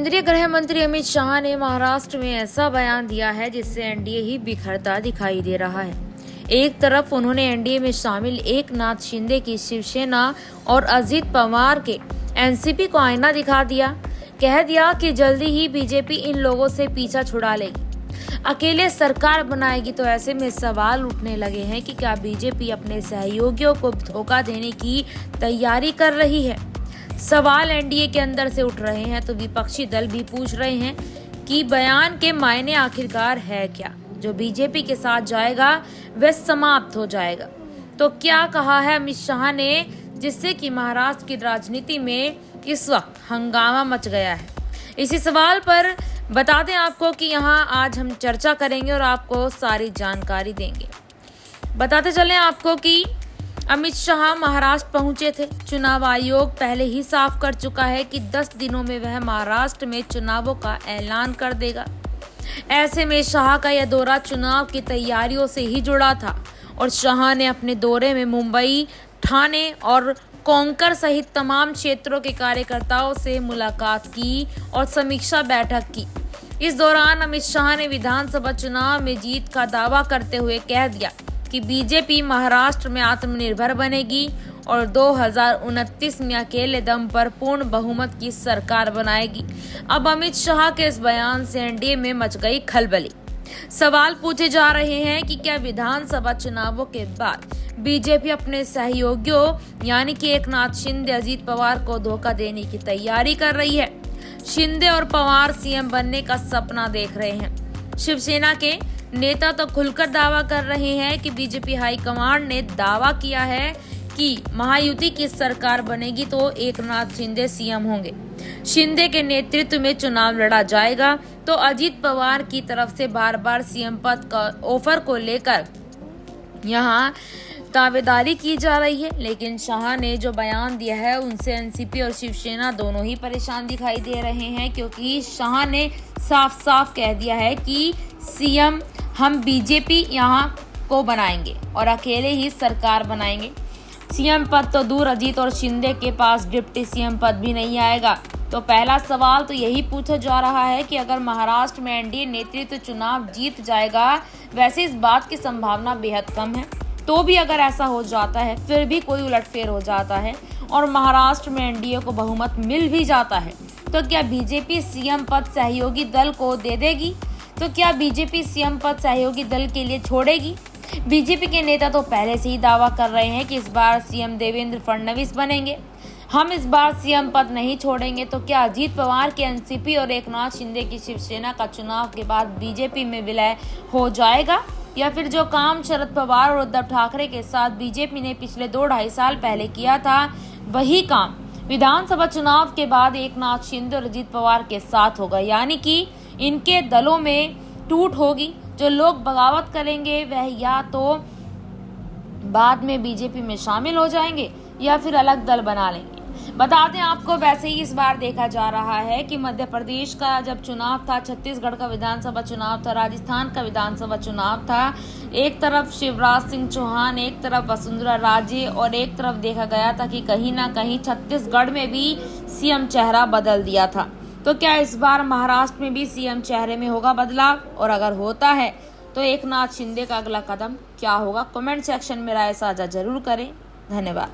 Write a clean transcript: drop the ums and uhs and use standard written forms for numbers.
केंद्रीय गृह मंत्री अमित शाह ने महाराष्ट्र में ऐसा बयान दिया है जिससे एनडीए ही बिखरता दिखाई दे रहा है। एक तरफ उन्होंने एनडीए में शामिल एकनाथ शिंदे की शिवसेना और अजित पवार के एनसीपी को आईना दिखा दिया। कह दिया कि जल्दी ही बीजेपी इन लोगों से पीछा छुड़ा लेगी, अकेले सरकार बनाएगी। तो ऐसे में सवाल उठने लगे हैं कि क्या बीजेपी अपने सहयोगियों को धोखा देने की तैयारी कर रही है। सवाल एनडीए के अंदर से उठ रहे हैं तो विपक्षी दल भी पूछ रहे हैं कि बयान के मायने आखिरकार है क्या। जो बीजेपी के साथ जाएगा वह समाप्त हो जाएगा। तो क्या कहा है अमित शाह ने जिससे कि महाराष्ट्र की राजनीति में इस वक्त हंगामा मच गया है। इसी सवाल पर बता दें आपको कि यहाँ आज हम चर्चा करेंगे और आपको सारी जानकारी देंगे। बताते चलें आपको कि अमित शाह महाराष्ट्र पहुंचे थे। चुनाव आयोग पहले ही साफ कर चुका है कि 10 दिनों में वह महाराष्ट्र में चुनावों का ऐलान कर देगा। ऐसे में शाह का यह दौरा चुनाव की तैयारियों से ही जुड़ा था और शाह ने अपने दौरे में मुंबई, ठाणे और कोंकर सहित तमाम क्षेत्रों के कार्यकर्ताओं से मुलाकात की और समीक्षा बैठक की। इस दौरान अमित शाह ने विधानसभा चुनाव में जीत का दावा करते हुए कह दिया कि बीजेपी महाराष्ट्र में आत्मनिर्भर बनेगी और 2029 में अकेले दम पर पूर्ण बहुमत की सरकार बनाएगी। अब अमित शाह के इस बयान से एनडीए में मच गई खलबली। सवाल पूछे जा रहे हैं कि क्या विधानसभा चुनावों के बाद बीजेपी अपने सहयोगियों यानी कि एकनाथ शिंदे, अजित पवार को धोखा देने की तैयारी कर रही है। शिंदे और पवार सीएम बनने का सपना देख रहे हैं। शिवसेना के नेता तो खुलकर दावा कर रहे हैं कि बीजेपी हाईकमांड ने दावा किया है कि महायुति की सरकार बनेगी तो एकनाथ शिंदे सीएम होंगे। शिंदे के नेतृत्व में चुनाव लड़ा जाएगा तो अजित पवार की तरफ से बार बार सीएम पद का ऑफर को लेकर यहाँ दावेदारी की जा रही है। लेकिन शाह ने जो बयान दिया है उनसे एनसीपी और शिवसेना दोनों ही परेशान दिखाई दे रहे हैं, क्योंकि शाह ने साफ साफ कह दिया है कि सीएम हम बीजेपी यहाँ को बनाएंगे और अकेले ही सरकार बनाएंगे। सीएम पद तो दूर, अजीत और शिंदे के पास डिप्टी सीएम पद भी नहीं आएगा। तो पहला सवाल तो यही पूछा जा रहा है कि अगर महाराष्ट्र में एनडीए नेतृत्व चुनाव जीत जाएगा, वैसे इस बात की संभावना बेहद कम है, तो भी अगर ऐसा हो जाता है, फिर भी कोई उलटफेर हो जाता है और महाराष्ट्र में एनडीए को बहुमत मिल भी जाता है, तो क्या बीजेपी सीएम पद सहयोगी दल को दे देगी? तो क्या बीजेपी सीएम पद सहयोगी दल के लिए छोड़ेगी? बीजेपी के नेता तो पहले से ही दावा कर रहे हैं कि इस बार सीएम देवेंद्र फडणवीस बनेंगे, हम इस बार सीएम पद नहीं छोड़ेंगे। तो क्या अजीत पवार के एनसीपी और एकनाथ शिंदे की शिवसेना का चुनाव के बाद बीजेपी में विलय हो जाएगा, या फिर जो काम शरद पवार और उद्धव ठाकरे के साथ बीजेपी ने पिछले 2-2.5 साल पहले किया था, वही काम विधानसभा चुनाव के बाद एकनाथ शिंदे और अजीत पवार के साथ होगा। यानी कि इनके दलों में टूट होगी। जो लोग बगावत करेंगे वह या तो बाद में बीजेपी में शामिल हो जाएंगे या फिर अलग दल बना लेंगे। बता दें आपको, वैसे ही इस बार देखा जा रहा है कि मध्य प्रदेश का जब चुनाव था, छत्तीसगढ़ का विधानसभा चुनाव था, राजस्थान का विधानसभा चुनाव था, एक तरफ शिवराज सिंह चौहान, एक तरफ वसुंधरा राजे और एक तरफ देखा गया था कि कहीं ना कहीं छत्तीसगढ़ में भी सीएम चेहरा बदल दिया था। तो क्या इस बार महाराष्ट्र में भी सीएम चेहरे में होगा बदलाव, और अगर होता है तो एकनाथ शिंदे का अगला कदम क्या होगा? कमेंट सेक्शन में राय साझा जरूर करें। धन्यवाद।